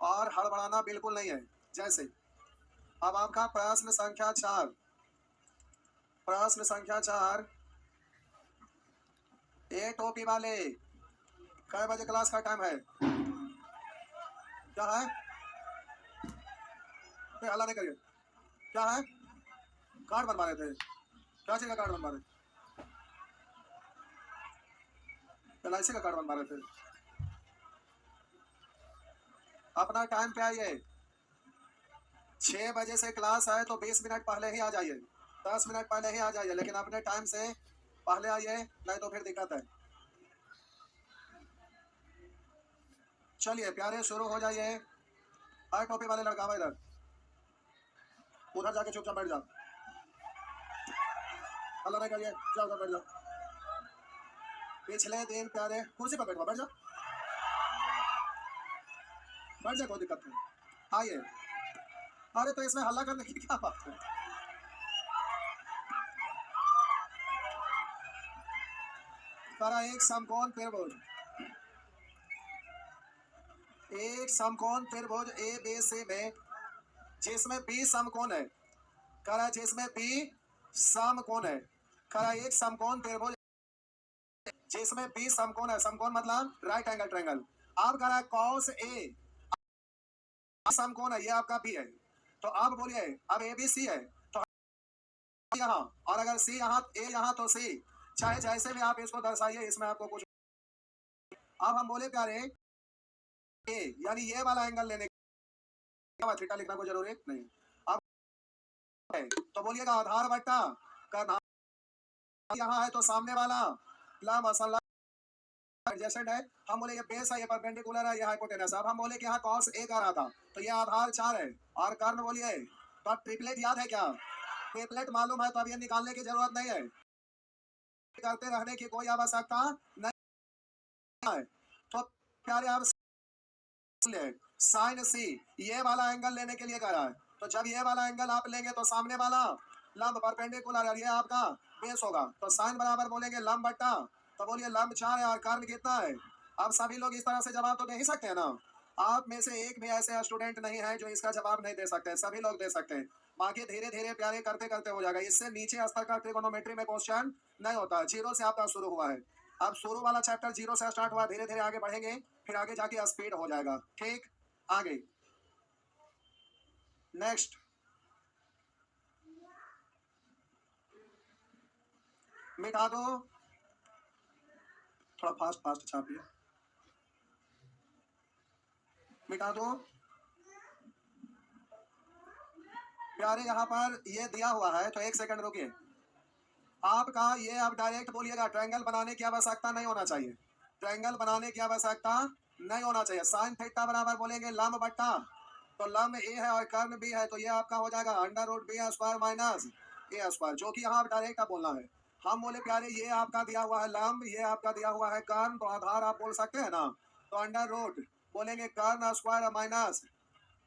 और हड़बड़ाना बिल्कुल नहीं है। जैसे अब आपका प्रश्न संख्या 4, प्रश्न संख्या 4, ए टोपी वाले कै बजे क्लास का टाइम है? क्या है? हल्ला नहीं करिए। क्या है? कार्ड बनवा रहे थे? क्या चीज का कार्ड बनवा रहे थे? LIC का कार्ड बनवा रहे थे? अपना टाइम पे आइए। 6 बजे से क्लास है तो 20 मिनट पहले ही आ जाइए, 10 मिनट पहले ही आ जाइए, लेकिन अपने टाइम से पहले आइए, नहीं तो फिर दिक्कत है। चलिए प्यारे शुरू हो जाइए। हर टोपी वाले लड़का इधर, उधर जाके चुपचाप बैठ जाओ, हल्ला नहीं करिए, जाओ उधर बैठ जाओ। पिछले दिन प्यारे कुर्सी पर बैठो, बैठ जाओ, बैठ जाओ, कोई दिक्कत नहीं, आइए। अरे तो इसमें हल्ला करने की क्या बात है? करा एक समकोण त्रिभुज, एक समकोण त्रिभुज ABC में जिसमें B समकोण है, करा जिसमें B समकोण है, करा एक समकोण त्रिभुज जिसमें B समकोण है, समकोण मतलब राइट एंगल ट्रायंगल। अब करा cos A समकोण है, ये आपका B है, तो अब बोलिए अब ABC है तो यहाँ, और अगर C यहाँ A यहाँ तो C, चाहे जैसे भी आप इसको दर्शाइए, इसमें आपको कुछ। अब हम बोले प्यारे A यानी ये वाला एंगल लेने का थीटा लिखना कोई जरूरी नहीं। अब तो बोलिएगा आधार बट्टा का नाम यहाँ है तो सामने वाला लंब असल एडजेसेंट है। हम बोले ये बेस है, ये परपेंडिकुलर है, ये हाइपोटेनस। अब हम बोले कि यहाँ cos A का रहा था तो ये आधार 4 है, और कर्ण बोलिए तो अब ट्रिपलेट याद है क्या? ट्रिपलेट मालूम है तो अब ये निकालने की जरूरत नहीं है, करते रहने की कोई आवश्यकता नहीं है। तो प्यारे आप साइन C ये वाला एंगल लेने के लिए कह रहा है, तो जब ये वाला एंगल आप लेंगे तो सामने वाला लंब परपेंडिकुलर है, ये आपका बेस होगा, तो साइन बराबर बोलेंगे लंब बट्टा, तो बोलिए लंब 4 है और कर्ण कितना है? अब सभी लोग इस तरह से जवाब तो दे ही सकते हैं ना। आप में से एक भी ऐसे स्टूडेंट नहीं है जो इसका जवाब नहीं दे सकते, सभी लोग दे सकते हैं। बाकी धीरे धीरे प्यारे करते करते हो जाएगा। इससे नीचे स्तर का ट्रिगोनोमेट्री में क्वेश्चन नहीं होता, जीरो से आपका शुरू हुआ है। अब शुरू वाला चैप्टर जीरो से स्टार्ट हुआ, धीरे धीरे आगे बढ़ेंगे, फिर आगे जाके स्पीड हो जाएगा। ठीक, आगे नेक्स्ट मिटा दो, थोड़ा फास्ट फास्ट छापिए, मिटा दो प्यारे। यहाँ पर ये दिया हुआ है तो एक सेकंड रुकिए। आपका ये अब डायरेक्ट बोलिएगा, ट्रायंगल बनाने की आवश्यकता नहीं होना चाहिए, ट्रायंगल बनाने की आवश्यकता नहीं होना चाहिए। साइन थीटा बराबर बोलेंगे लंब बट्टा, तो लंब ए है और कर्ण भी है, तो ये आपका हो जाएगा √B² माइनस A², जो कि यहाँ डायरेक्ट आप बोलना है। हम बोले प्यारे ये आपका दिया हुआ है लंब, ये आपका दिया हुआ है कर्ण, तो आधार आप बोल सकते हैं ना, तो √ बोलेंगे कर्ण स्क्वायर माइनस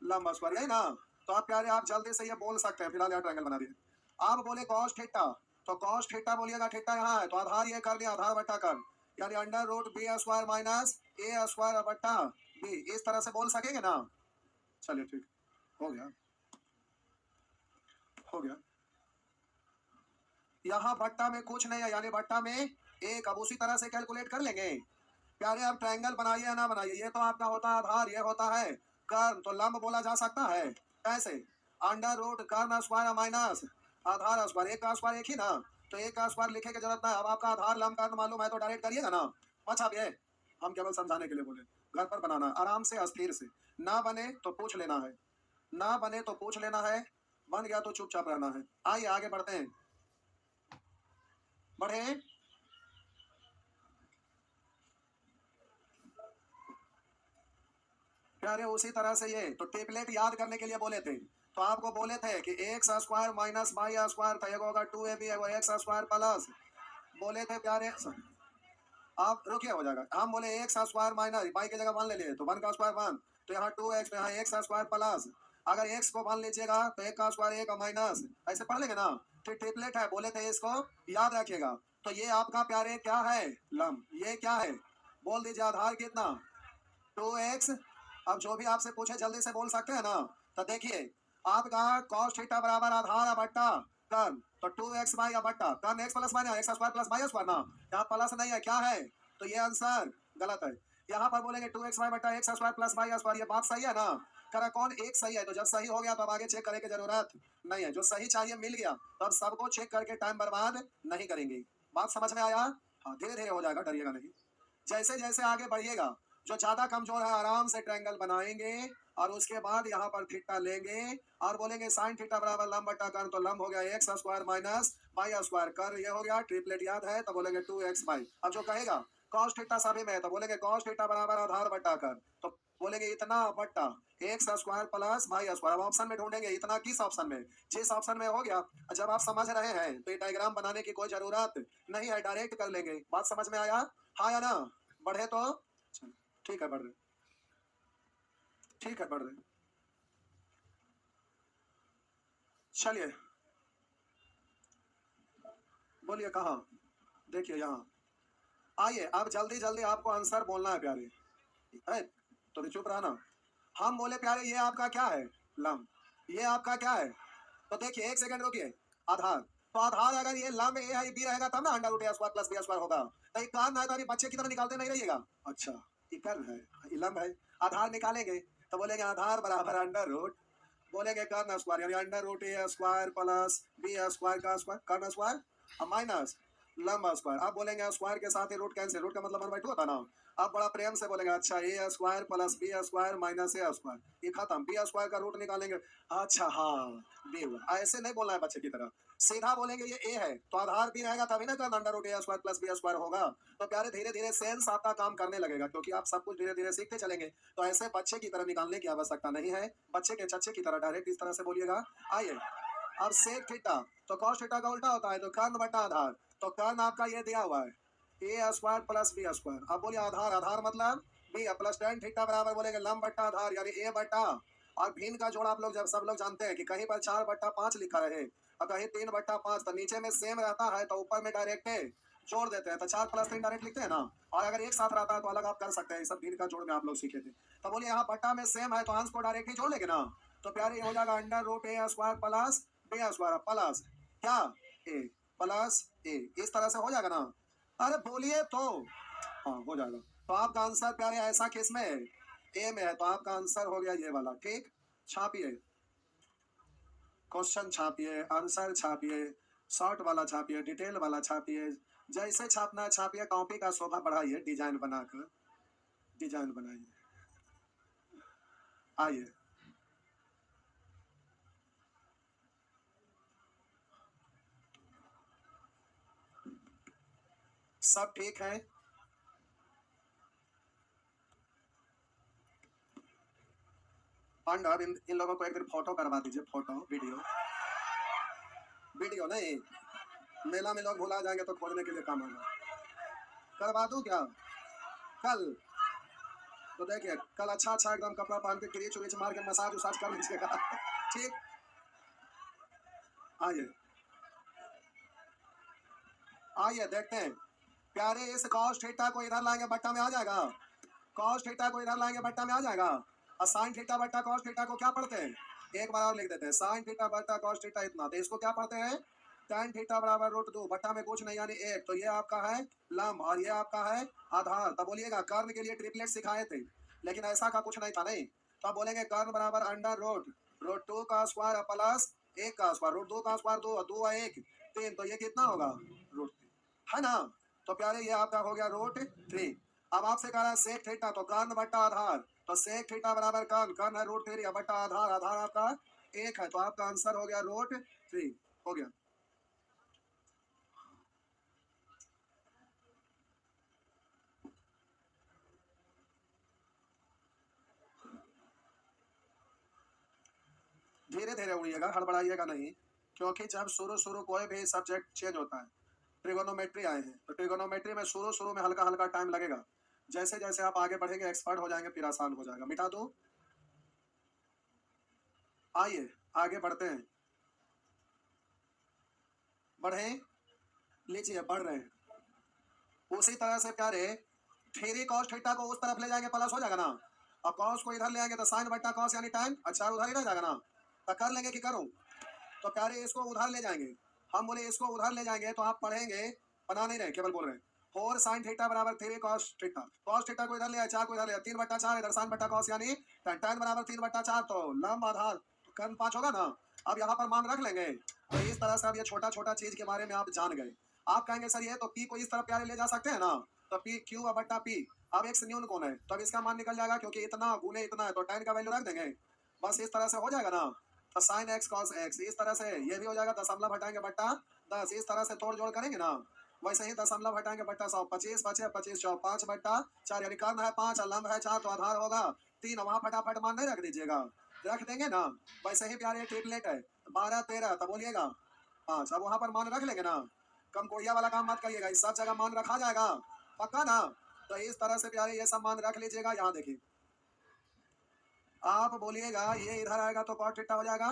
लंब स्क्वायर, यही ना। तो आप प्यारे आप जल्दी से ये बोल सकते हैं। फिलहाल यहाँ ट्रायंगल बना दिए। आप बोले cos थीटा, तो cos थीटा बोलिएगा, थीटा यहाँ है तो आधार ये कर लिया, आधार बट्टा कर्ण, यानी √B² माइनस A² बट्टा B, इस तरह से बोल सकेंगे ना। चलिए ठीक हो गया, हो गया। यहाँ बट्टा में कुछ नहीं है, यानी बट्टा में एक, अब उसी तरह से कैलकुलेट कर लेंगे। प्यारे आप ट्रायंगल बनाइए या ना बनाइए, ये तो आपका होता है आधार, ये होता है कर्ण, तो लंब बोला जा सकता है कैसे? √ कर्ण स्क्वायर माइनस आधार स्क्वायर, एक का स्क्वायर एक ही ना, तो एक का स्क्वायर लिखे की जरूरत नहीं। अब आपका आधार लंब कर्ण मालूम है तो डायरेक्ट करिएगा ना। अच्छा ये हम केवल समझाने के लिए बोले, घर पर बनाना आराम से अस्थिर से, ना बने तो पूछ लेना है, ना बने तो पूछ लेना है, बन गया तो चुपचाप रहना है। आइए आगे बढ़ते हैं, बढ़े। प्यारे उसी तरह से ये तो टेबलेट याद करने के लिए बोले थे, तो आपको बोले थे कि x² माइनस y² था, एक होगा 2ab, x² प्लस, बोले थे प्यारे। आप रुकिए, हो जाएगा। हम बोले x² माइनस y की जगह 1 ले लिए तो 1 का स्क्वायर 1, तो यहाँ 2x, यहाँ x² प्लस, अगर x को 1 लीजिएगा तो 1 का स्क्वायर 1 माइनस, ऐसे पढ़ लेंगे ना। तो ट्रिपलेट है, बोले थे इसको याद रखिएगा। तो ये आपका प्यारे क्या है? लंब। ये क्या है? बोल दीजिए आधार कितना? 2x अब जो भी आपसे पूछे जल्दी से बोल सकते हैं ना। तो देखिए आपका cos थीटा बराबर आधार बट्टा कर्न, तो 2x बाई बट्टा कर्न x plus minus x square plus y square ना, यहाँ प्लस नहीं है क्या है, तो ये आंसर गलत है। यहाँ पर बोलेंगे 2x वाई बट्टा x square plus y square, ये बात सही है ना। करा कौन एक सही है, तो जब सही हो गया तो अब आगे चेक करने की जरूरत नहीं है, जो सही चाहिए मिल गया तो अब सबको चेक करके टाइम बर्बाद नहीं करेंगे। बात समझ में आया? हाँ धीरे धीरे हो जाएगा, डरिएगा नहीं। जैसे जैसे आगे बढ़िएगा जो ज्यादा कमजोर है आराम से ट्रायंगल बनाएंगे और उसके बाद यहाँ पर थीटा लेंगे और बोलेंगे साइन थीटा बराबर लंब बटा कर्न, तो लंब हो गया x square minus y square, कर्न ये हो गया ट्रिपलेट याद है तो बोलेंगे 2x बाई। अब जो कहेगा cos थीटा सभी में है तो बोलेंगे cos थीटा बराबर आधार बटा कर्न, तो बोलेंगे इतना बट्टा x square plus y square. अब ऑप्शन में ढूंढेंगे इतना किस ऑप्शन में, जिस ऑप्शन में हो गया। जब आप समझ रहे हैं तो ये डायग्राम बनाने की कोई जरूरत नहीं है, डायरेक्ट कर लेंगे। बात समझ में आया? हाँ या ना? बढ़े तो ठीक है, बढ़ रहे, ठीक है बढ़ रहे, चलिए बोलिए कहाँ, देखिए यहाँ आइए। अब जल्दी जल्दी आपको आंसर बोलना है प्यारे, है तो चुप रहा ना। हम बोले प्यारे ये आपका क्या है, लंब, ये आपका क्या है, तो देखिए एक सेकंड रुकिए, आधार। तो आधार अगर ये लंब ए है बी रहेगा तब ना under root A square plus B square होगा। तो ये कर्न है तो अभी बच्चे की तरह निकालते नहीं रहिएगा। अच्छा ये कर्न है, ये लंब है, आधार निकालेंगे तो बोलेंगे आधार बराबर अंडर रूट, बोलेंगे कर्न स्क्वायर यानी under root A square plus B square का स्क्वायर कर्न स्क्वायर माइनस लंब स्क्वायर। अब बोलेंगे स्क्वायर के साथ ही रूट कैंसिल, रूट का मतलब 1/2 होता ना। अब बड़ा प्रेम से बोलेंगे अच्छा A square plus B square minus A square, ये खत्म, बी स्क्वायर का रूट निकालेंगे। अच्छा हाँ बी हुआ, ऐसे नहीं बोलना है बच्चे की तरह, सीधा बोलेंगे ये ए है तो आधार भी रहेगा तभी ना कर्न under root A square plus B square होगा। तो प्यारे धीरे धीरे सेंस आपका काम करने लगेगा क्योंकि आप सब कुछ धीरे धीरे सीखते चलेंगे। तो ऐसे बच्चे की तरह निकालने की आवश्यकता नहीं है, बच्चे के चच्चे की तरह डायरेक्ट इस तरह से बोलिएगा। आइए अब सेक थीटा, तो cos थीटा का उल्टा होता है तो कर्न बटा आधार, तो कर्न आपका ये दिया हुआ है ए स्क्वायर प्लस बी स्क्वायर। अब बोलिए आधार, आधार मतलब बी प्लस tan थीटा बराबर बोलेंगे लंब बट्टा आधार यानी ए बट्टा और भिन्न का जोड़। आप लोग जब सब लोग जानते हैं कि कहीं पर 4/5 लिखा रहे और कहीं 3/5, तो नीचे में सेम रहता है तो ऊपर में डायरेक्ट जोड़ देते हैं, तो 4 + 3 डायरेक्ट लिखते हैं ना। और अगर एक साथ रहता है तो अलग आप कर सकते हैं, सब भिन्न का जोड़ में आप लोग सीखे थे। तो बोलिए यहाँ बट्टा में सेम है तो अंश को डायरेक्ट ही जोड़ लेंगे ना। तो प्यारे ये हो जाएगा under root A square plus B square plus क्या ए प्लस ए, इस तरह से हो जाएगा ना। अरे बोलिए तो हाँ हो जाएगा। तो आपका आंसर प्यारे ऐसा किस में है, ए में है, तो आपका आंसर हो गया ये वाला। ठीक, छापिए क्वेश्चन, छापिए आंसर, छापिए शॉर्ट वाला, छापिए डिटेल वाला, छापिए जैसे छापना है छापिए, कॉपी का शोभा बढ़ाइए, डिजाइन बनाकर डिजाइन बनाइए। आइए सब ठीक है। पांडव इन लोगों को एक दिन फोटो करवा दीजिए, फोटो वीडियो, वीडियो नहीं, मेला में लोग भुला जाएंगे तो खोजने के लिए काम होगा। करवा दूं क्या कल, तो देखिए कल अच्छा अच्छा एकदम कपड़ा पहन के क्रीच उरीच मार के मसाज उसाज कर लीजिएगा। ठीक, आइए आइए देखते हैं प्यारे, इस cos थीटा को इधर लाएंगे बट्टा में आ जाएगा, cos थीटा को इधर लाएंगे बट्टा में आ जाएगा। और sin थीटा बट्टा cos थीटा को क्या पढ़ते हैं, एक बार और लिख देते हैं, sin थीटा बट्टा cos थीटा इतना, तो इसको क्या पढ़ते हैं tan थीटा बराबर √2 बट्टा में कुछ नहीं यानी 1, तो ये आपका है लंब और ये आपका है आधार। तब बोलिएगा कर्ण के लिए ट्रिपलेट सिखाए थे लेकिन ऐसा का कुछ नहीं था नहीं, तो अब बोलेंगे कर्ण बराबर अंडर रूट 2 का स्क्वायर प्लस 1 का स्क्वायर, √2 का स्क्वायर 2 2 और 1 3, तो ये कितना होगा √3 है ना। तो प्यारे ये आपका हो गया √3। अब आपसे कह रहा है सेक थीटा, तो कर्ण बट्टा आधार, तो सेक थीटा बराबर कर्ण, कर्ण है √3 बट्टा आधार, आधार आपका 1 है, तो आपका आंसर हो गया √3 हो गया। धीरे धीरे उड़िएगा, हड़बड़ाइएगा नहीं, क्योंकि जब शुरू शुरू कोई भी सब्जेक्ट चेंज होता है, ट्रिगोनोमेट्री आए हैं तो ट्रिगोनोमेट्री में शुरू शुरू में हल्का हल्का टाइम लगेगा, जैसे जैसे आप आगे बढ़ेंगे एक्सपर्ट हो जाएंगे फिर आसान हो जाएगा। मिटा दो, आइए आगे बढ़ते हैं, बढ़े लीजिए बढ़ रहे हैं। उसी तरह से प्यारे थ्री cos थीटा को उस तरफ ले जाएंगे प्लस हो जाएगा ना, अब कॉस को इधर ले आएंगे तो साइन बट्टा कॉस यानी tan। अच्छा उधर ही रह जाएगा ना, तो कर लेंगे कि करूं? तो प्यारे इसको उधर ले जाएंगे, हम बोले इसको उधर ले जाएंगे तो आप पढ़ेंगे, बना नहीं रहे केवल बोल रहे हैं। 4 sin थीटा बराबर 3 cos थीटा, cos थीटा को इधर ले आए, 4 को इधर ले आए, 3/4 इधर sin बट्टा cos यानी tan बराबर 3/4, तो लंब आधार कर्म 5 होगा ना। अब यहाँ पर मान रख लेंगे, तो इस तरह से अब ये छोटा छोटा चीज के बारे में आप जान गए। आप कहेंगे सर ये तो पी को इस तरफ प्यारे ले जा सकते हैं ना, तो पी क्यू बट्टा पी, अब एक्स न्यून कौन है, तो अब इसका मान निकल जाएगा क्योंकि इतना गुने इतना है, तो tan का वैल्यू रख देंगे, बस इस तरह से हो जाएगा ना। तो साइन एक्स कॉस एक्स इस तरह से ये भी हो जाएगा, दशमलव हटाएंगे बट्टा 10, इस तरह से तोड़ जोड़ करेंगे ना। वैसे ही दशमलव हटाएंगे बट्टा 100, 25 बचे 25 चौ 5/4 यानी कर्ण है 5 लंब है 4 तो आधार होगा 3, वहां फटाफट मान नहीं रख दीजिएगा, रख देंगे ना। वैसे ही प्यारे ट्रिपलेट है 12 13 तब बोलिएगा 5, अब वहां पर मान रख लेंगे ना, कम कोड़िया वाला काम मत करिएगा, इस सब जगह मान रखा जाएगा पक्का ना। तो इस तरह से प्यारे ये सब मान रख लीजिएगा। यहाँ देखिए आप बोलिएगा ये इधर आएगा तो कॉट थीटा हो जाएगा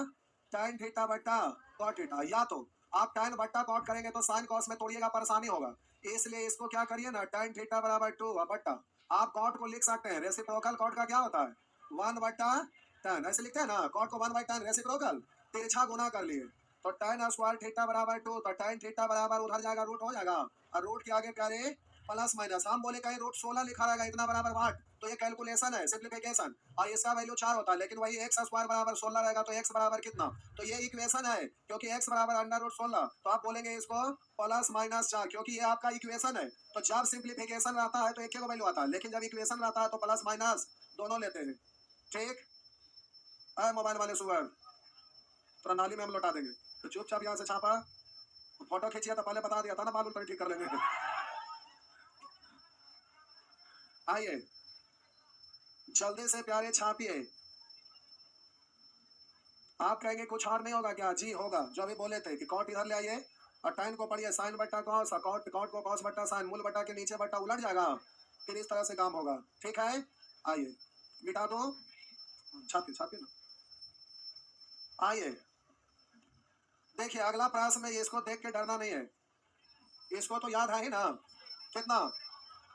tan थीटा बट्टा कॉट थीटा, या तो आप tan बट्टा कॉट करेंगे तो साइन कॉस में तोड़िएगा परेशानी होगा, इसलिए इसको क्या करिए ना tan थीटा बराबर 2 बट्टा, आप कॉट को लिख सकते हैं, रेसिप्रोकल कॉट का क्या होता है 1/tan, ऐसे लिखते हैं ना, कॉट को 1/tan रेसिप्रोकल तिरछा गुना कर लिए, तो tan स्क्वायर थीटा बराबर 2, तो tan थीटा बराबर उधर जाएगा रूट हो जाएगा, और रूट के आगे प्यारे प्लस माइनस, हम बोले कहीं रूट 16 लिखा रहेगा इतना बराबर 8, तो ये कैलकुलेशन है सिंप्लीफिकेशन, और इसका वैल्यू 4 होता है, लेकिन वही एक्स स्क्वायर बराबर 16 रहेगा तो एक्स बराबर कितना, तो ये इक्वेशन है, क्योंकि एक्स बराबर अंडर रूट 16, तो आप बोलेंगे इसको प्लस माइनस 4, क्योंकि ये आपका इक्वेशन है। तो जब सिंप्लीफिकेशन रहता है तो एक ही वैल्यू आता है, लेकिन जब इक्वेशन रहता है तो प्लस माइनस दोनों लेते हैं। ठीक है मोबाइल वाले सुअर, तो नाली में हम लौटा देंगे, तो चुपचाप यहाँ से छापा, फोटो खींचिए तो पहले बता दिया था ना, बाल पर ठीक कर लेंगे। आइए जल्दी से प्यारे छापिए, आप कहेंगे कुछ और नहीं होगा क्या, जी होगा, जो अभी बोले थे कि कॉट इधर ले आइए और tan को पढ़िए साइन बट्टा कॉस, कॉट को कॉस बट्टा साइन, मूल बट्टा के नीचे बट्टा उलट जाएगा, फिर इस तरह से काम होगा। ठीक है आइए मिटा दो, छापिए छापिए ना। आइए देखिए अगला प्रश्न में, इसको देख के डरना नहीं है, इसको तो याद है ही ना, कितना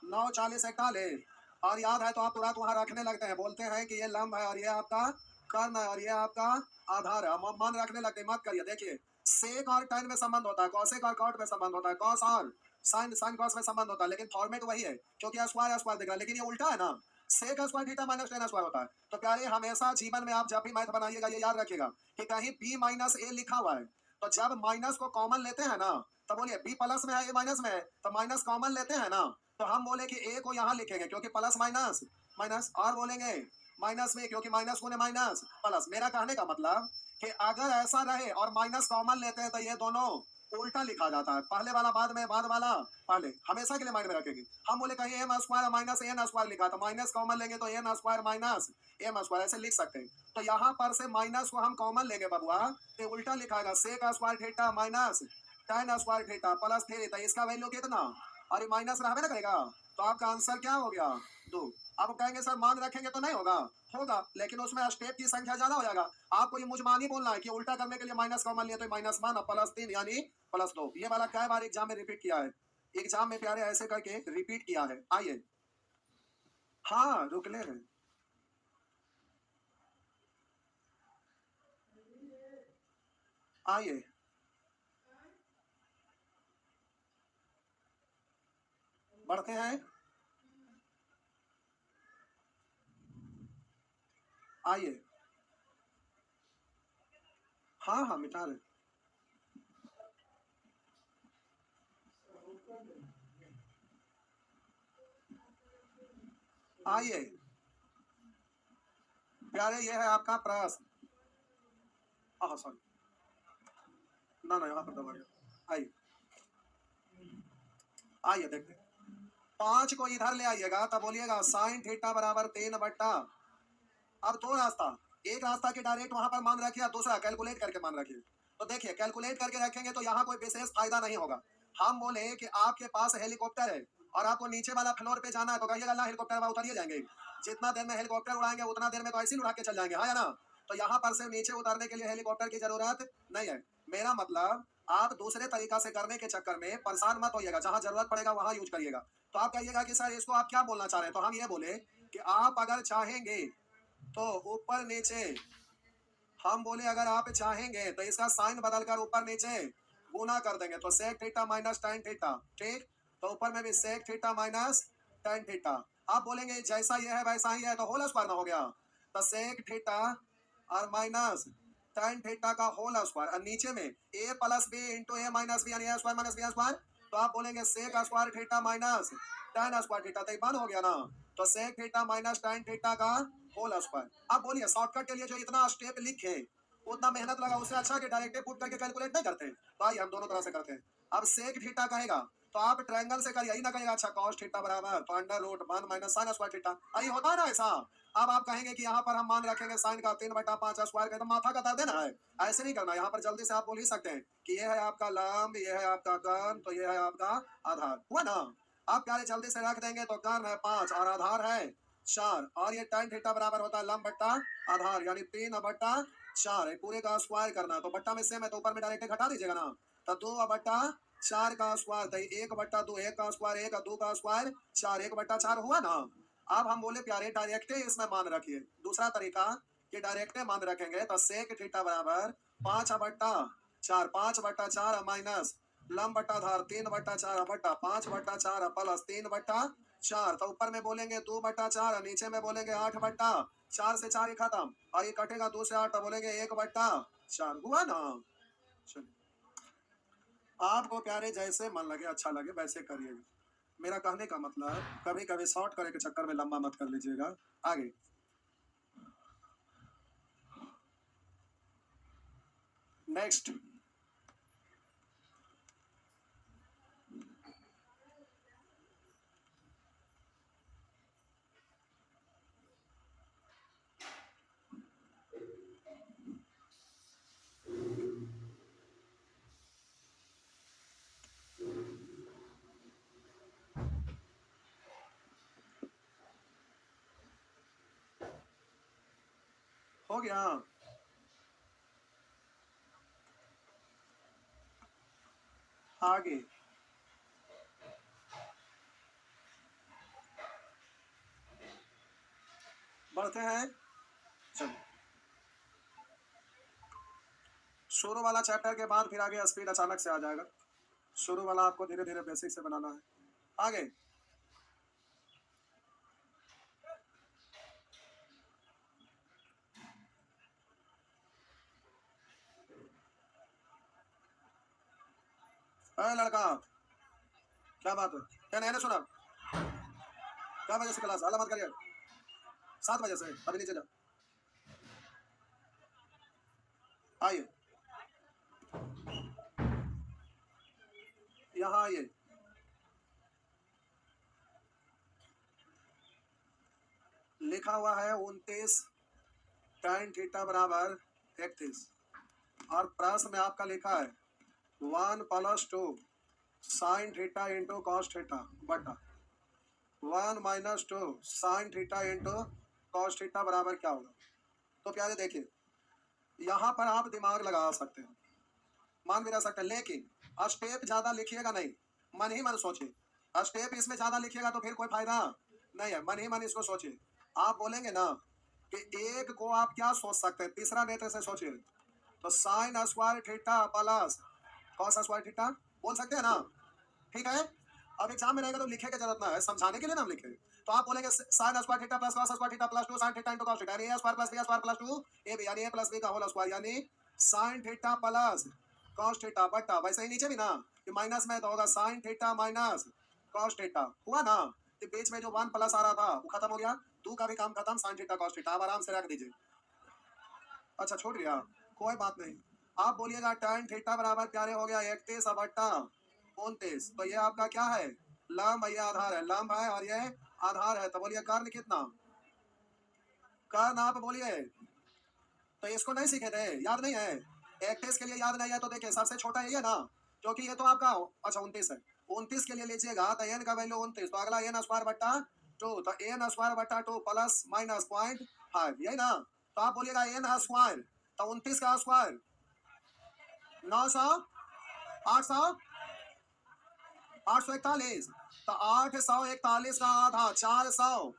9 40 41, और याद है तो आप तुरंत वहां रखने लगते हैं, बोलते हैं कि ये लंब है और ये आपका कर्ण है और ये आपका आधार है, मान रखने लगते हैं, मत करिए। देखिए सेक और tan में संबंध होता है, कॉसेक और कॉट में संबंध होता है, कॉस और साइन साइन कॉस में संबंध होता है, लेकिन फॉर्मेट वही है, क्योंकि स्क्वायर स्क्वायर दिख रहा है, लेकिन ये उल्टा है ना, sec square theta minus tan square होता है। तो प्यारे हमेशा जीवन में आप जब भी मैथ बनाइएगा ये याद रखिएगा कि कहीं b माइनस ए लिखा हुआ है, तो जब माइनस को कॉमन लेते हैं ना, तो बोलिए b प्लस में है a माइनस में है, तो माइनस कॉमन लेते हैं ना, तो हम बोले कि a को यहाँ लिखेंगे क्योंकि प्लस माइनस माइनस, और बोलेंगे माइनस में क्योंकि माइनस को माइनस प्लस। मेरा कहने का मतलब कि अगर ऐसा रहे और माइनस कॉमन लेते हैं तो ये दोनों उल्टा लिखा जाता है, पहले वाला बाद में, बाद वाला पहले, हमेशा के लिए माइंड में रखेंगे। हम बोले कहीं m square minus n square लिखा, तो माइनस कॉमन लेंगे तो n square minus m square ऐसे लिख सकते हैं। तो यहाँ पर से माइनस को हम कॉमन लेंगे बबुआ, तो उल्टा लिखाएगा sec square theta minus tan square theta plus 3, तो इसका वैल्यू कितना, और ये माइनस रहने ना करेगा, तो आपका आंसर क्या हो गया 2। आप कहेंगे सर मान रखेंगे तो नहीं होगा, होगा, लेकिन उसमें स्टेप की संख्या ज्यादा हो जाएगा। आपको ये मुझमानी बोलना है कि उल्टा करने के लिए माइनस कॉमन लिया तो -1 और +3 यानी +2। ये वाला कई बार एग्जाम में रिपीट किया है, एग्जाम में प्यारे ऐसे करके रिपीट किया है। आइए हाँ रुक ले रहे, आइए बढ़ते हैं, आइए हाँ हाँ मिटा रहे, आइए प्यारे ये है आपका प्रश्न, हाँ सॉरी ना यहाँ पर दबा गया। आइए आइए देखते, 5 को इधर ले आइएगा तब बोलिएगा साइन थीटा बराबर 3 बट्टा, अब दो रास्ता, एक रास्ता के डायरेक्ट वहां पर मान रखिए, दूसरा कैलकुलेट करके मान रखिए। तो देखिए कैलकुलेट करके रखेंगे तो यहाँ कोई विशेष फायदा नहीं होगा। हम बोले कि आपके पास हेलीकॉप्टर है और आपको नीचे वाला फ्लोर पे जाना है, तो कहिएगा ना हेलीकॉप्टर वहां उतरिए जाएंगे, जितना देर में हेलीकॉप्टर उड़ाएंगे उतना देर में तो ऐसे ही उड़ा के चल जाएंगे, हाँ या ना। तो यहाँ पर से नीचे उतरने के लिए हेलीकॉप्टर की जरूरत नहीं है। मेरा मतलब आप दूसरे तरीका से करने के चक्कर में परेशान मत होइएगा, जहां जरूरत पड़ेगा वहां यूज करिएगा। तो आप कहिएगा कि सर इसको आप क्या बोलना चाह रहे हैं, तो हम ये बोले कि आप अगर चाहेंगे तो ऊपर नीचे, हम बोले अगर आप चाहेंगे तो इसका साइन बदलकर ऊपर नीचे गुना कर देंगे, तो sec theta minus tan theta, ठीक। तो ऊपर में भी sec theta minus tan theta. आप बोलेंगे जैसा ये है वैसा ही है, तो होल स्क्वायर ना हो गया। तो सेक थीटा और माइनस tan थीटा का होल स्क्वायर, और नीचे में a plus b into a minus b यानी a square minus b square. तो आप बोलेंगे sec square theta minus tan square theta, तो बन हो गया ना। तो sec theta minus tan theta का होल स्क्वायर। आप बोलिए शॉर्टकट के लिए जो इतना स्टेप लिखे, उतना मेहनत लगा, उससे अच्छा कि डायरेक्ट पुट करके कैलकुलेट नहीं करते। तो आइए हम दोनों तरह से करते हैं। अब सेक थीटा कहेगा तो आप ट्रायंगल से कर, यही ना कहेगा अच्छा cos थीटा बराबर तो under root 1 minus sine square theta, यही होता है ना ऐसा। अब आप कहेंगे कि यहाँ पर हम मान रखेंगे साइन का 3/5 स्क्वायर का, तो माथा का दर्द है ना, ऐसे नहीं करना। यहाँ पर जल्दी से आप बोल ही सकते हैं कि ये है आपका लंब, ये है आपका कर्ण, तो ये है आपका आधार, हुआ ना। आप प्यारे जल्दी से रख देंगे, तो कर्ण है 5 और आधार है 4, और ये tan थीटा बराबर होता है लंब बट्टा आधार यानी 3/4 है। पूरे का स्क्वायर करना, तो बट्टा में सेम है तो ऊपर में डायरेक्ट घटा दीजिएगा ना। तो 2/4 का स्क्वायर, तो 1/2, 1 का स्क्वायर 1 और 2 का स्क्वायर 4, 1/4 हुआ ना। अब हम बोले प्यारे डायरेक्टे इसमें मान रखिए। दूसरा तरीका कि डायरेक्टे मान रखेंगे, तो सेक थीटा बराबर 5/4, 5/4 माइनस लंब बट्टा आधार 3/4 बट्टा 5/4 प्लस 3/4, तो ऊपर में बोलेंगे 2/4, नीचे में बोलेंगे 8/4 से 4 ही खत्म, और ये कटेगा 2 से 8, तो बोलेंगे 1/4, हुआ ना। चलिए, आपको प्यारे जैसे मन लगे अच्छा लगे वैसे करिएगा। मेरा कहने का मतलब कभी कभी शॉर्ट करे के चक्कर में लंबा मत कर लीजिएगा। आगे नेक्स्ट, हो गया। आगे बढ़ते हैं। चलो, शुरू वाला चैप्टर के बाद फिर आगे स्पीड अचानक से आ जाएगा। शुरू वाला आपको धीरे धीरे बेसिक से बनाना है। आगे लड़का, क्या बात है, क्या नहीं सुना? क्या बजे से क्लास, हल्ला मत करिए। 7 बजे से, अभी नीचे जा, आइए यहाँ आइए। लिखा हुआ है 29 tan थीटा बराबर 31, और प्रश्न में आपका लिखा है 1 + 2 sine theta into cos theta बटा 1 - 2 sine theta into cos theta बराबर क्या होगा। तो प्यारे देखिए, यहाँ पर आप दिमाग लगा सकते हैं, मान भी रह सकते हैं, लेकिन स्टेप ज्यादा लिखिएगा नहीं, मन ही मन सोचिए। स्टेप इसमें ज्यादा लिखिएगा तो फिर कोई फायदा नहीं है, मन ही मन इसको सोचिए। आप बोलेंगे ना कि एक को आप क्या सोच सकते हैं, तीसरा नेत्र से सोचिए, तो sign square theta plus cos square theta बोल सकते हैं ना, ठीक है। अब एग्जाम में रहेगा तो लिखे की जरूरत ना है, समझाने के लिए नाम लिखे। तो आप बोलेंगे sign square theta plus cos square theta plus 2 sine theta into cos theta यानी a square plus b square plus 2 ab यानी a प्लस b का होल स्क्वायर यानी sine theta plus cos theta बटा, वैसे ही नीचे भी ना कि माइनस में तो होगा sine theta minus cos theta, हुआ ना। तो बीच में जो 1 प्लस आ रहा था वो खत्म हो गया, 2 का भी काम खत्म, साइन थीटा कॉस थीटा। अब आराम से रख दीजिए। अच्छा छोड़ गया, कोई बात नहीं। आप बोलिएगा tan थीटा बराबर प्यारे हो गया 31/29, तो ये आपका क्या है, लंब, ये आधार है, लंब है और ये आधार है। तो बोलिए कर्ण कितना, कर्ण आप बोलिए। तो इसको नहीं सीखे थे, याद नहीं है, 31 के लिए याद नहीं है तो देखिए सबसे छोटा ये है ना, क्योंकि ये तो आपका अच्छा 29 है। 29 के लिए लीजिएगा तो n का वैल्यू 29, तो अगला n स्क्वायर बट्टा 2, तो n स्क्वायर बट्टा 2 प्लस माइनस 0.5, यही ना। तो आप बोलिएगा n स्क्वायर, तो 29 का स्क्वायर 900, 800, 841, तो 841 का आधा 400,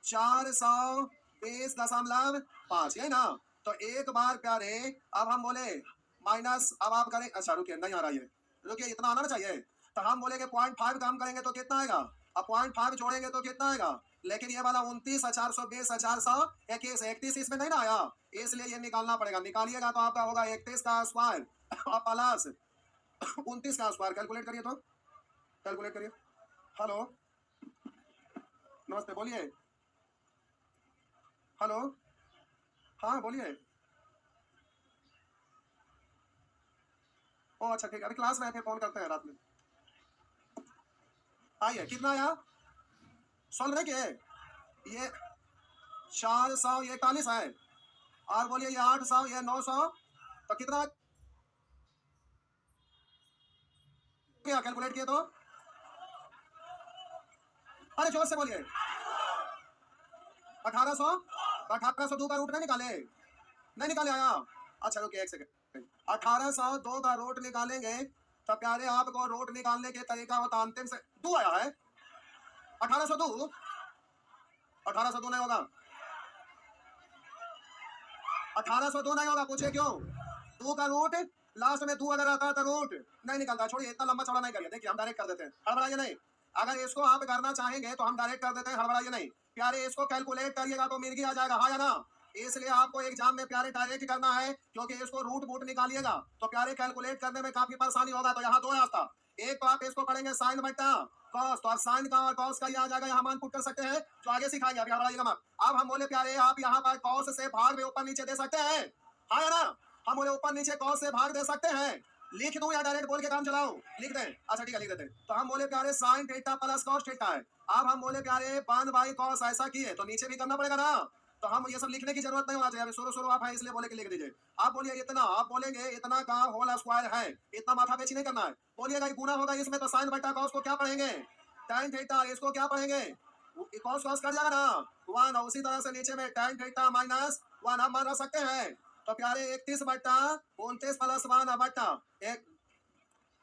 420.5 यही ना। तो एक बार प्यारे अब हम बोले माइनस, अब आप करें, अच्छा रुकिए नहीं आ रहा ये, रुकिए इतना आना ना चाहिए। तो हम बोलेंगे 0.5 कम करेंगे तो कितना आएगा, अब 0.5 जोड़ेंगे तो कितना आएगा, लेकिन ये वाला 29,420,421 31 इसमें नहीं ना आया, इसलिए ये निकालना पड़ेगा। निकालिएगा तो आपका होगा 31 का स्क्वायर और प्लस 29 का स्क्वायर। कैलकुलेट करिए तो, कैलकुलेट करिए। हेलो नमस्ते, बोलिए। हेलो, हाँ बोलिए। ओ अच्छा ठीक है, अभी क्लास में है, फिर फोन करते हैं रात में। आइए, कितना आया, सॉल्व नहीं किए ये 400 ये 41 है, और बोलिए ये 800 ये 900, तो कितना क्या कैलकुलेट किए तो, अरे जोर से बोलिए। 1800, 1802 का रूट नहीं निकाले, नहीं निकाले आया। अच्छा रुकिए एक सेकंड, 1802 का रूट निकालेंगे तो प्यारे आपको रूट निकालने के तरीका होता अंतिम से दो आया है। 1802, 1802 नहीं होगा, 1802 नहीं होगा, पूछे क्यों, दो का रूट लास्ट में दो अगर आता तो रूट नहीं निकलता। छोड़िए इतना लंबा चौड़ा नहीं करिए, देखिए हम डायरेक्ट कर देते हैं, हड़बड़ाइए नहीं। अगर इसको आप करना चाहेंगे तो हम डायरेक्ट कर देते हैं, हड़बड़ाइए नहीं प्यारे। इसको कैलकुलेट करिएगा तो मिर्गी आ जाएगा, हाँ या ना। इसलिए आपको एग्जाम में प्यारे डायरेक्ट करना है, क्योंकि इसको रूट बूट निकालिएगा तो प्यारे कैलकुलेट करने में काफी परेशानी होगा। तो यहाँ दो रास्ता, एक तो आप इसको पढ़ेंगे साइन बट्टा कॉस, तो आप साइन का और कॉस का ये आ जाएगा, यहाँ मान पुट कर सकते हैं, जो आगे सिखाएंगे, अभी हड़बड़ाइएगा मत। अब हम बोले प्यारे आप यहाँ पर कॉस से भाग में ऊपर नीचे दे सकते हैं, हाँ या ना। हम बोले ऊपर नीचे कॉस से भाग दे सकते हैं, लिख दूं या डायरेक्ट बोल के काम चलाऊं, लिख दें, अच्छा ठीक है लिख देते हैं। तो हम बोले प्यारे sine theta plus cos theta है। अब हम बोले प्यारे 1/cos ऐसा किए तो नीचे भी करना पड़ेगा ना, तो हम ये सब लिखने की जरूरत नहीं होना चाहिए, अभी शुरू शुरू आप है इसलिए बोले कि लिख दीजिए। आप बोलिए इतना, आप बोलेंगे इतना का होल स्क्वायर है, इतना माथा पेची नहीं करना है। बोलिएगा गुना होगा इसमें तो साइन बटा कॉस को क्या पढ़ेंगे, tan थीटा, इसको क्या पढ़ेंगे, कॉस कॉस कर जाएगा ना 1, और उसी तरह से नीचे में tan थीटा माइनस 1 हम मान रख सकते हैं। तो प्यारे 31 बट्टा 29 प्लस 1 बट्टा एक,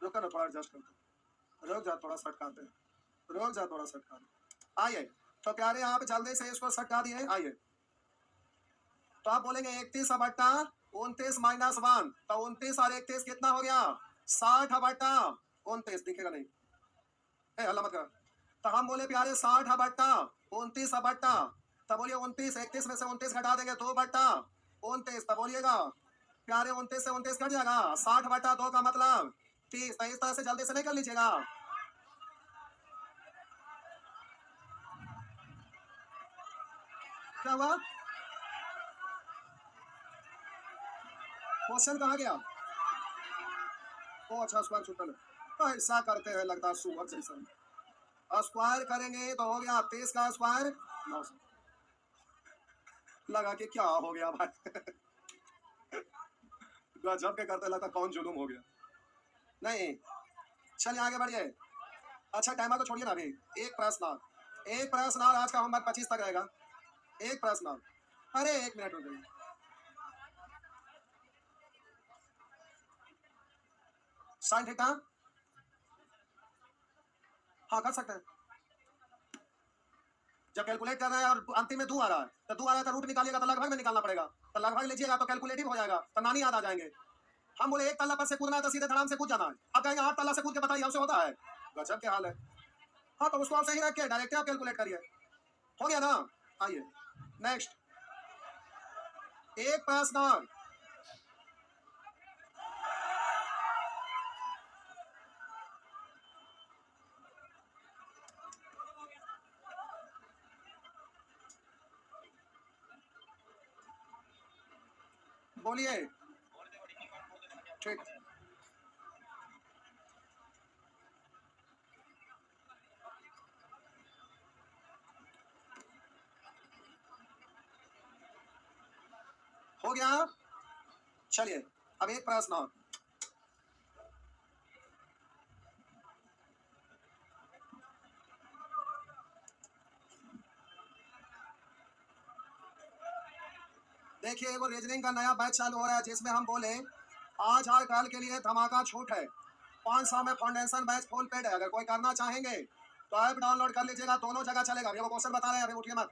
रुको ना थोड़ा एडजस्ट करते हैं, रुक जा थोड़ा सटकाते हैं, रुक जा थोड़ा सटका दे। आइए तो प्यारे आप जल्दी से इसको सटका दिए, आइए तो आप बोलेंगे 31 बट्टा 29 माइनस 1, तो 29 और 31 कितना हो गया 60 बट्टा 29, दिखेगा नहीं, हल्ला मत कर। तो हम बोले प्यारे 60 बट्टा 29 बट्टा, तब बोलिए 29, 31 में से 29 घटा देंगे 2 बट्टा 29, तब बोलिएगा प्यारे 29 से 29 कट जाएगा, 60 बट्टा 2 का मतलब 30। तो इस तरह से जल्दी से नहीं कर लीजिएगा। क्या हुआ, क्वेश्चन कहाँ गया, ओ अच्छा स्क्वायर छूटल है, ऐसा करते हैं लगता है सुअर जैसा। स्क्वायर करेंगे तो हो गया 30 का स्क्वायर 900, लगा कि क्या हो गया भाई गजब के करते लगता कौन जुलूम हो गया। नहीं चलिए आगे बढ़िए। अच्छा टाइमर को छोड़िए ना, अभी एक प्रश्न और, एक प्रश्न और, आज का होमवर्क 25 तक रहेगा, एक प्रश्न और, अरे एक मिनट रुक जाइए। साइन थीटा, हाँ कर सकते हैं, जब कैलकुलेट कर रहे हैं और अंतिम में दो आ रहा है, तो दो आ रहा है तो रूट निकालिएगा तो लगभग में निकालना पड़ेगा, तो लगभग लीजिएगा तो कैलकुलेटिव हो जाएगा, तो नानी याद आ जाएंगे। हम बोले एक तल्ला पर से कूदना है तो सीधे धड़ाम से कूद जाना है, अब कहेंगे 8 तल्ला से कूद के बताइए उससे होता है, गजब के हाल है। हाँ तो उसको आप सही रख के डायरेक्ट आप कैलकुलेट करिए, हो गया ना। आइए नेक्स्ट, एक प्रश्न और, बोलिए। ठीक, हो गया। चलिए अब एक प्रश्न और, देखिए वो रीजनिंग का नया बैच चालू हो रहा है जिसमें हम बोले आज हर कल के लिए धमाका छूट है, 500 में फाउंडेशन बैच फुल पेड है, अगर कोई करना चाहेंगे तो ऐप डाउनलोड कर लीजिएगा, दोनों जगह चलेगा। अभी वो क्वेश्चन बता रहे हैं, अभी उठिए मत,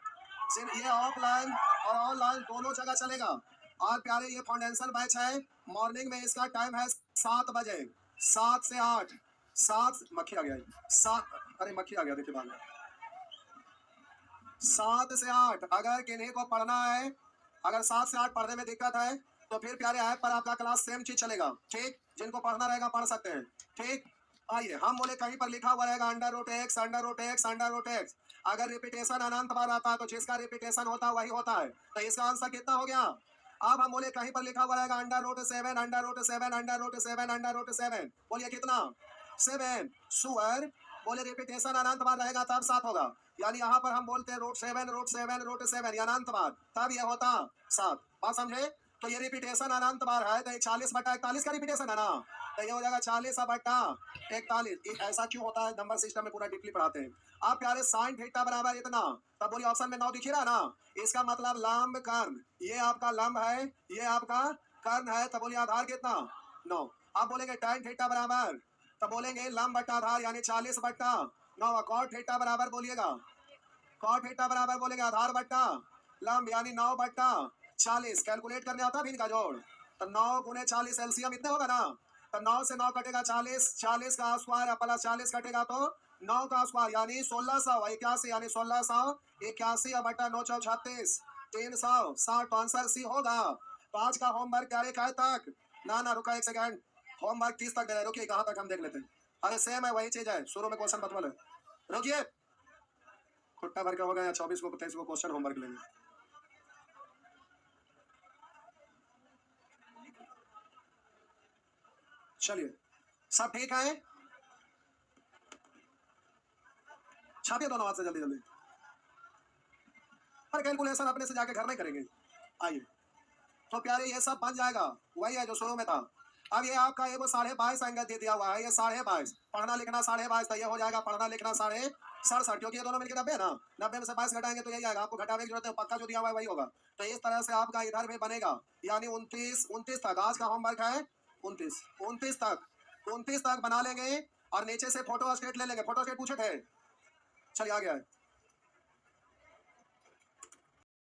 सिर्फ ये ऑफलाइन और ऑनलाइन दोनों जगह चलेगा। और प्यारे ये फाउंडेशन बैच है, मॉर्निंग में इसका टाइम है 7 बजे, 7 से 8, 7 मक्खी आ गया, 7 अरे मक्खी आ गया देखिए बाद में, 7 से 8 अगर किन्हीं को पढ़ना है, अगर 7 से 8 पढ़ने में दिक्कत है तो फिर प्यारे ऐप पर आपका क्लास सेम चीज चलेगा। ठीक, जिनको पढ़ना रहेगा पढ़ सकते हैं। ठीक, आइए हम बोले कहीं पर लिखा हुआ रहेगा under root x, under root x, under root x. अगर रिपीटेशन अनंत बार आता है तो जिसका रिपीटेशन होता है वही होता है, तो इसका आंसर कितना हो गया। अब हम बोले कहीं पर लिखा हुआ रहेगा under root 7, under root 7, under root 7, under root 7, बोलिए कितना, 7। सुअर बोले रिपीटेशन अनंत बार रहेगा तब 7 होगा, यानी यहाँ पर हम बोलते हैं रूट 7, रूट 7, रूट 7 अनंत बार, तब यह होता 7। बात समझे। तो ये रिपीटेशन अनंत बार है तो 40/41 का रिपीटेशन है ना, तो ये हो जाएगा 40/41। ऐसा क्यों होता है, नंबर सिस्टम में पूरा डीपली पढ़ाते हैं। आप प्यारे साइन थीटा बराबर इतना, तब बोलिए ऑप्शन में 9 दिख रहा है ना, इसका मतलब लंब कर्ण, ये आपका लंब है, ये आपका कर्ण है, तब बोलिए आधार कितना, 9। आप बोलेंगे tan थीटा बराबर, तब बोलेंगे लंब बट्टा आधार यानी 40/9। कॉट थीटा बराबर बोलिएगा, कॉट थीटा बराबर बोलेंगे आधार बट्टा लंब यानी 9/40। कैलकुलेट करने आता है इनका जोड़, तो 9 गुने 40 एलसीएम इतने होगा ना, तो 9 से 9 कटेगा 40, 40 का स्क्वायर प्लस 40 कटेगा तो 9 का स्क्वायर यानी 1681, यानी 1681/9 × 36, 360। तो आंसर सी होगा। तो आज का होमवर्क क्या है तक, ना रुका एक सेकंड, होमवर्क 30 तक दे रहे, रुकिए कहाँ तक हम देख लेते हैं। अरे सेम है, वही चीज है, शुरू में क्वेश्चन बतवा ले, रुकिए खुट्टा भर के हो गया, 24 को 23 को क्वेश्चन होमवर्क लेंगे। चलिए सब ठीक है, छापिए दोनों हाथ से जल्दी जल्दी, पर कैलकुलेशन अपने से जाके घर में करेंगे। आइए तो प्यारे ये सब बन जाएगा, वही है जो शुरू में था। अब ये आपका ये वो 22.5 एंगल दे दिया हुआ है, ये 22.5 पढ़ना लिखना 22.5, तो ये हो जाएगा पढ़ना लिखना 67, क्योंकि ये दोनों मिलकर 90 है ना, 90 में से 22 घटाएंगे तो यही आएगा, आपको घटाने की जरूरत है, पक्का जो दिया हुआ है वही होगा। तो इस तरह से आपका इधर भी बनेगा, यानी 29 तक आज का होमवर्क है, 29 तक बना लेंगे और नीचे से फोटो स्टेट ले लेंगे। फोटो स्टेट पूछे थे, चलिए आ गया है।